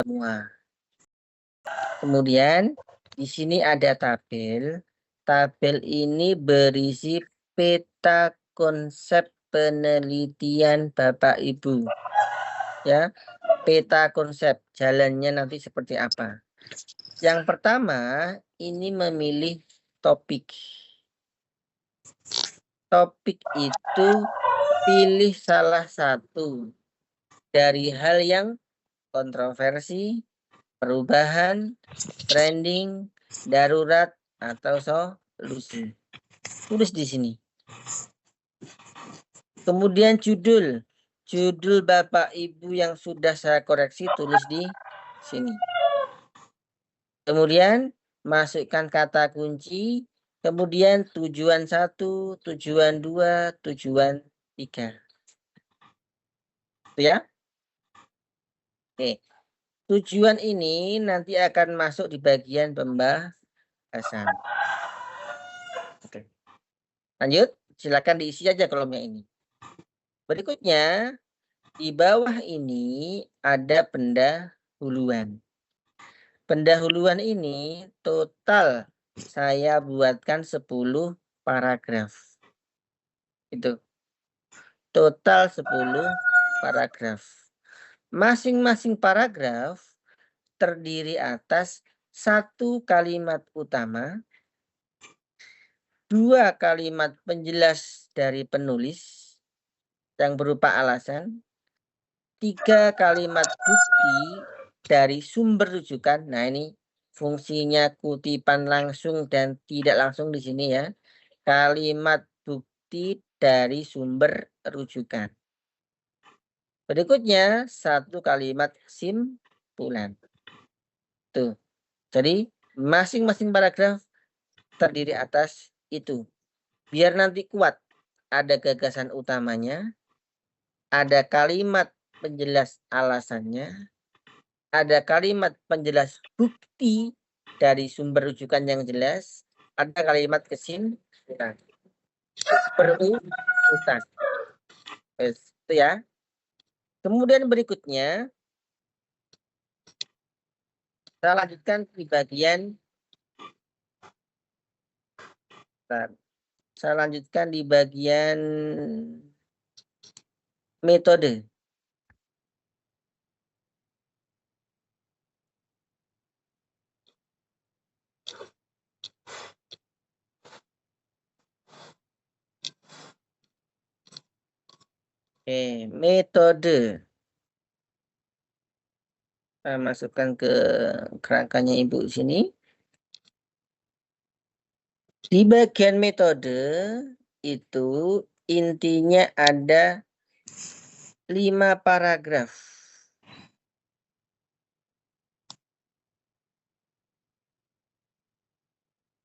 semua. Kemudian di sini ada tabel. Tabel ini berisi peta konsep penelitian Bapak Ibu. Ya, peta konsep jalannya nanti seperti apa. Yang pertama, ini memilih topik. Topik itu pilih salah satu dari hal yang kontroversi, perubahan, trending, darurat, atau solusi. Tulis di sini. Kemudian judul. Judul Bapak Ibu yang sudah saya koreksi tulis di sini. Kemudian masukkan kata kunci. Kemudian tujuan 1, tujuan 2, tujuan 3. Itu ya. Oke. Tujuan ini nanti akan masuk di bagian pembahasan. Oke. Lanjut, silakan diisi aja kolomnya ini. Berikutnya, di bawah ini ada pendahuluan. Pendahuluan ini total saya buatkan 10 paragraf. Itu. Total 10 paragraf. Masing-masing paragraf terdiri atas 1 kalimat utama, 2 kalimat penjelas dari penulis yang berupa alasan, 3 kalimat bukti dari sumber rujukan. Nah, ini fungsinya kutipan langsung dan tidak langsung di sini ya. Kalimat bukti dari sumber rujukan. Berikutnya 1 kalimat kesimpulan. Tuh. Jadi masing-masing paragraf terdiri atas itu. Biar nanti kuat. Ada gagasan utamanya, ada kalimat penjelas alasannya, ada kalimat penjelas bukti dari sumber rujukan yang jelas, ada kalimat kesimpulan. Berurutan. Itu ya. Kemudian berikutnya saya lanjutkan di bagian saya lanjutkan di bagian metode. Oke, metode. Saya masukkan ke kerangkanya Ibu sini. Di bagian metode itu intinya ada 5 paragraf.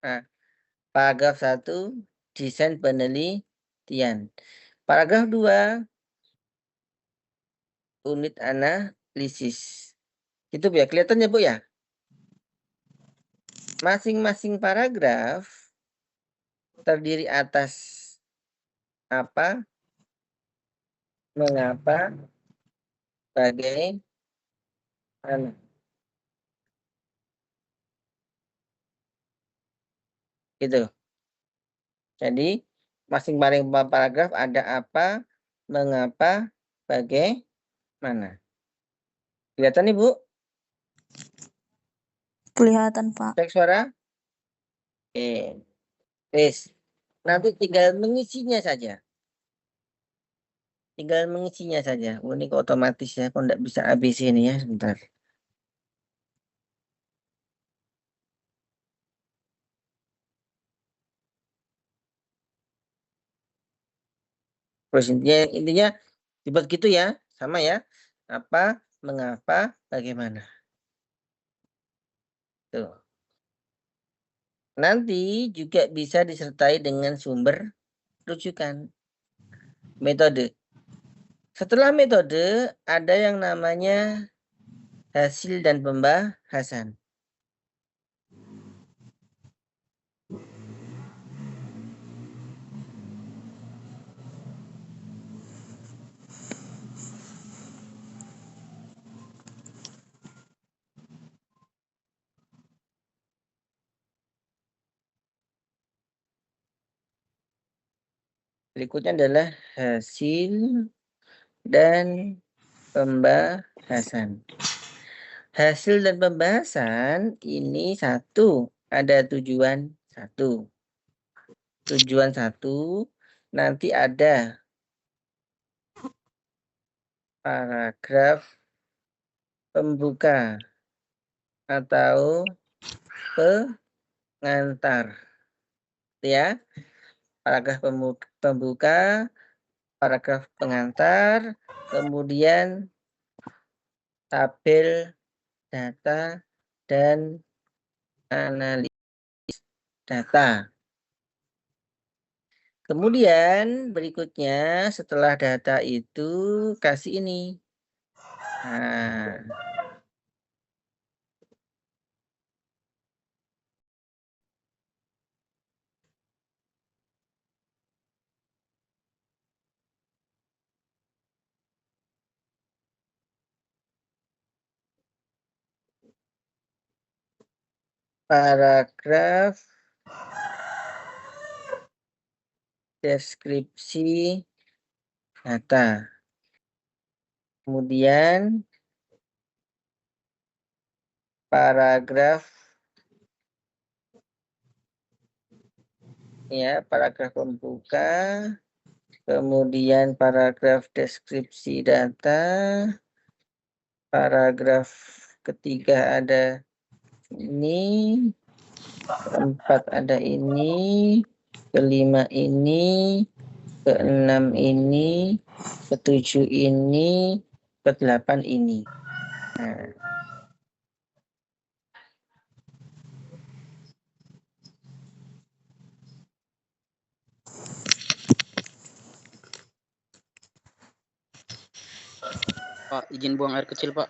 Nah, paragraf 1 desain penelitian. Paragraf 2 unit analisis. Itu ya, kelihatan ya Bu ya? Masing-masing paragraf terdiri atas apa, mengapa, bagaimana. Gitu. Jadi masing-masing paragraf ada apa, mengapa, bagaimana. Kelihatan nih Bu? Kelihatan Pak. Cek suara. Oke. Wes. Nanti tinggal mengisinya saja. Tinggal mengisinya saja. Oh, ini kok otomatis ya. Kok enggak bisa ABC ini ya. Sebentar. Terus intinya dibuat gitu ya. Sama ya. Apa, mengapa, bagaimana. Tuh. Nanti juga bisa disertai dengan sumber rujukan. Metode. Setelah metode, ada yang namanya hasil dan pembahasan. Berikutnya adalah hasil dan pembahasan. Hasil dan pembahasan ini satu, ada tujuan satu. Tujuan satu, nanti ada paragraf pembuka atau pengantar. Ya, paragraf pembuka, paragraf pengantar, kemudian tabel data dan analisis data. Kemudian berikutnya setelah data itu kasih ini. Nah, paragraf deskripsi data. Kemudian paragraf ya, paragraf pembuka, kemudian paragraf deskripsi data, paragraf ketiga ada ini, keempat ada ini, kelima ini, keenam ini, ketujuh ini, kedelapan ini. Nah, Pak, izin buang air kecil, Pak.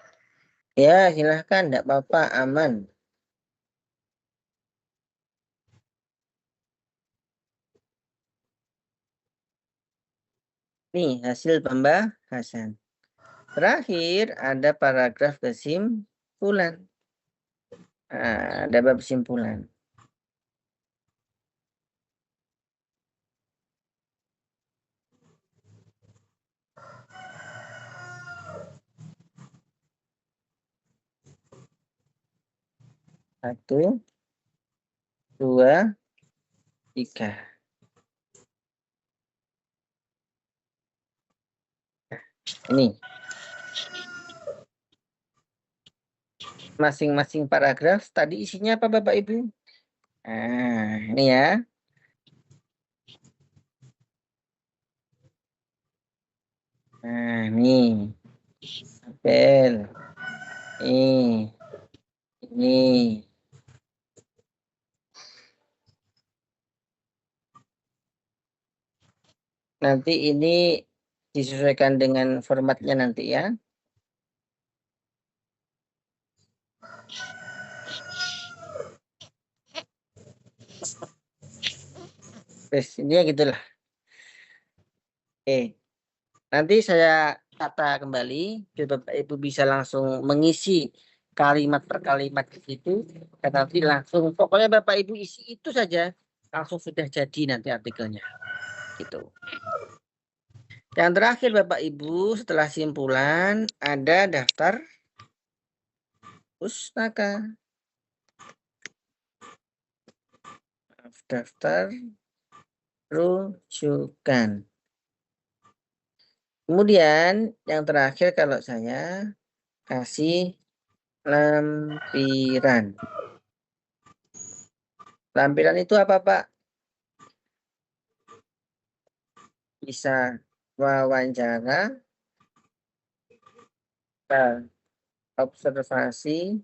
ya, silahkan, enggak apa-apa, aman. Nih, hasil pembahasan. Terakhir, ada paragraf kesimpulan. Nah, ada bab kesimpulan. Satu, dua, tiga. Ini. Masing-masing paragraf tadi isinya apa Bapak Ibu? Nah, ini ya. Nah, ini. Tabel. Ini. Nanti ini disesuaikan dengan formatnya nanti ya. Terus ini ya gitulah. Oke. Nanti saya tata kembali, biar Bapak Ibu bisa langsung mengisi kalimat per kalimat di situ. Dan nanti langsung, pokoknya Bapak Ibu isi itu saja, langsung sudah jadi nanti artikelnya. Gitu. Yang terakhir Bapak Ibu, setelah simpulan, ada daftar pustaka. Daftar rujukan. Kemudian yang terakhir kalau saya kasih lampiran. Lampiran itu apa Pak? Bisa wawancara, observasi,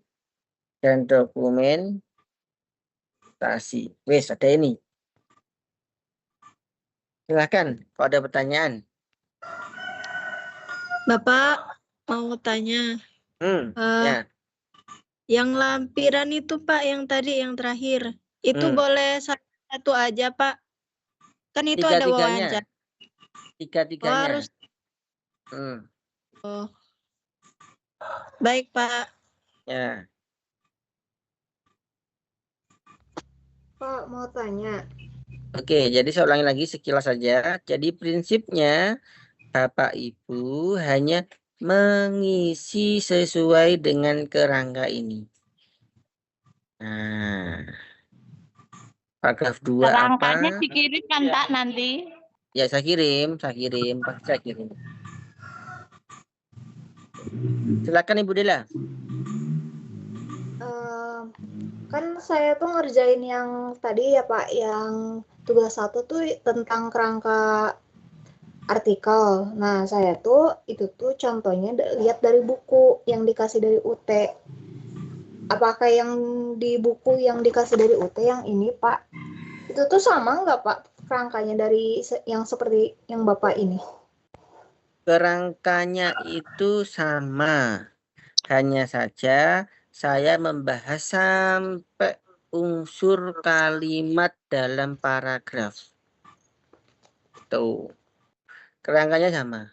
dan dokumentasi. Wes, ada ini. Silahkan kalau ada pertanyaan. Bapak mau tanya, Ya. yang lampiran itu Pak, yang tadi yang terakhir, itu boleh satu aja Pak? Kan itu ada wawancara. Tiga-tiganya. Harus. Oh. Baik Pak. Ya. Pak mau tanya. Oke, jadi saya ulangi lagi sekilas saja. Jadi prinsipnya Bapak Ibu hanya mengisi sesuai dengan kerangka ini. Nah, paragraf 2 Kerangkanya apa? dikirim kan Pak nanti? Ya saya kirim, pasti saya kirim. Silakan Ibu Dela. Kan saya tuh ngerjain yang tadi ya Pak, yang tugas 1 tuh tentang kerangka artikel. Nah, saya tuh itu tuh contohnya lihat dari buku yang dikasih dari UT. Apakah yang di buku yang dikasih dari UT yang ini Pak, itu tuh sama nggak Pak kerangkanya dari yang seperti yang Bapak ini? Kerangkanya itu sama. Hanya saja saya membahas sampai unsur kalimat dalam paragraf. Tuh. Kerangkanya sama.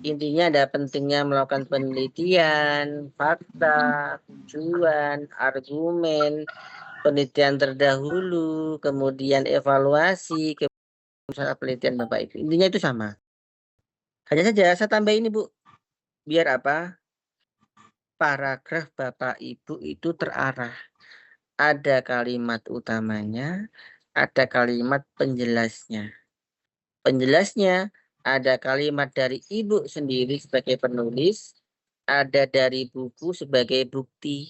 Intinya ada pentingnya melakukan penelitian, fakta, tujuan, argumen, penelitian terdahulu, kemudian evaluasi, kemudian penelitian Bapak Ibu. Intinya itu sama. Hanya saja saya tambahin Bu. Biar apa? Paragraf Bapak Ibu itu terarah. Ada kalimat utamanya, ada kalimat penjelasnya. Penjelasnya ada kalimat dari Ibu sendiri sebagai penulis, ada dari buku sebagai bukti.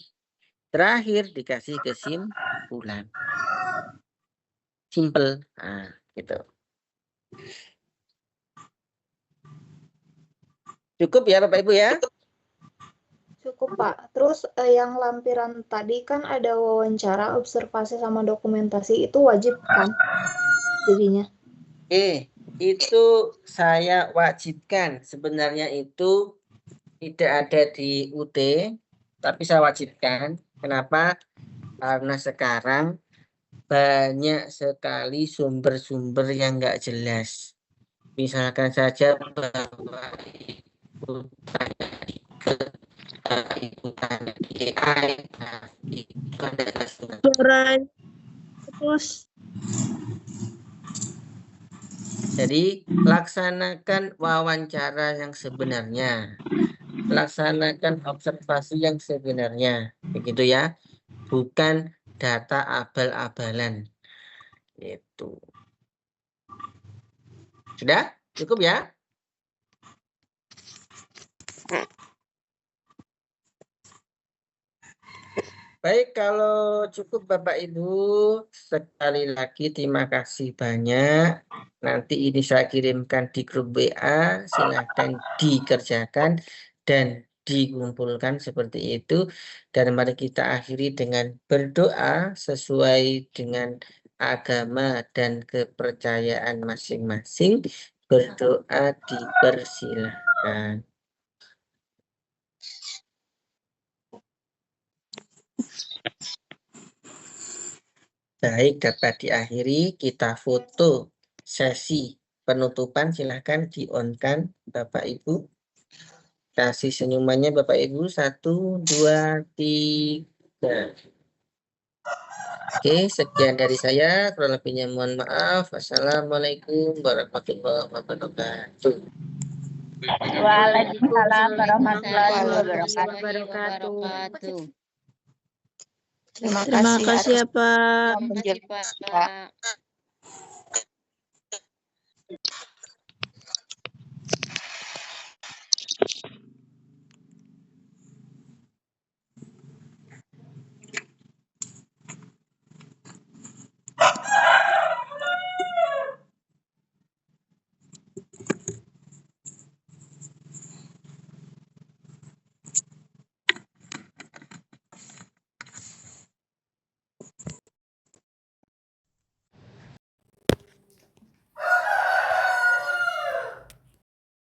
Terakhir dikasih kesimpulan. Simple. Nah, gitu. Cukup ya Bapak Ibu ya? Cukup Pak. Terus yang lampiran tadi kan ada wawancara, observasi sama dokumentasi, itu wajib kan jadinya? Itu saya wajibkan. Sebenarnya itu tidak ada di UT, tapi saya wajibkan. Kenapa? Karena sekarang banyak sekali sumber-sumber yang nggak jelas. Misalkan saja bahwa Ibu tanya ke Ibu tanya di AI, nah, itu adalah Terus Jadi laksanakan wawancara yang sebenarnya, laksanakan observasi yang sebenarnya, begitu ya, bukan data abal-abalan. Itu sudah cukup ya. Baik, kalau cukup Bapak Ibu, sekali lagi terima kasih banyak. Nanti ini saya kirimkan di grup WA, silahkan dikerjakan dan dikumpulkan seperti itu. Dan mari kita akhiri dengan berdoa sesuai dengan agama dan kepercayaan masing-masing. Berdoa dipersilahkan. Baik, dapat diakhiri. Kita foto sesi penutupan. Silahkan di-on-kan Bapak Ibu. Kasih senyumannya Bapak Ibu. 1, 2, 3. Oke, sekian dari saya. Kurang lebihnya mohon maaf. Wassalamualaikum warahmatullahi wabarakatuh. Waalaikumsalam warahmatullahi Waalaikumsalam wabarakatuh. wabarakatuh. Terima Terima kasih kasih ya Pak. atas penjelasan Pak.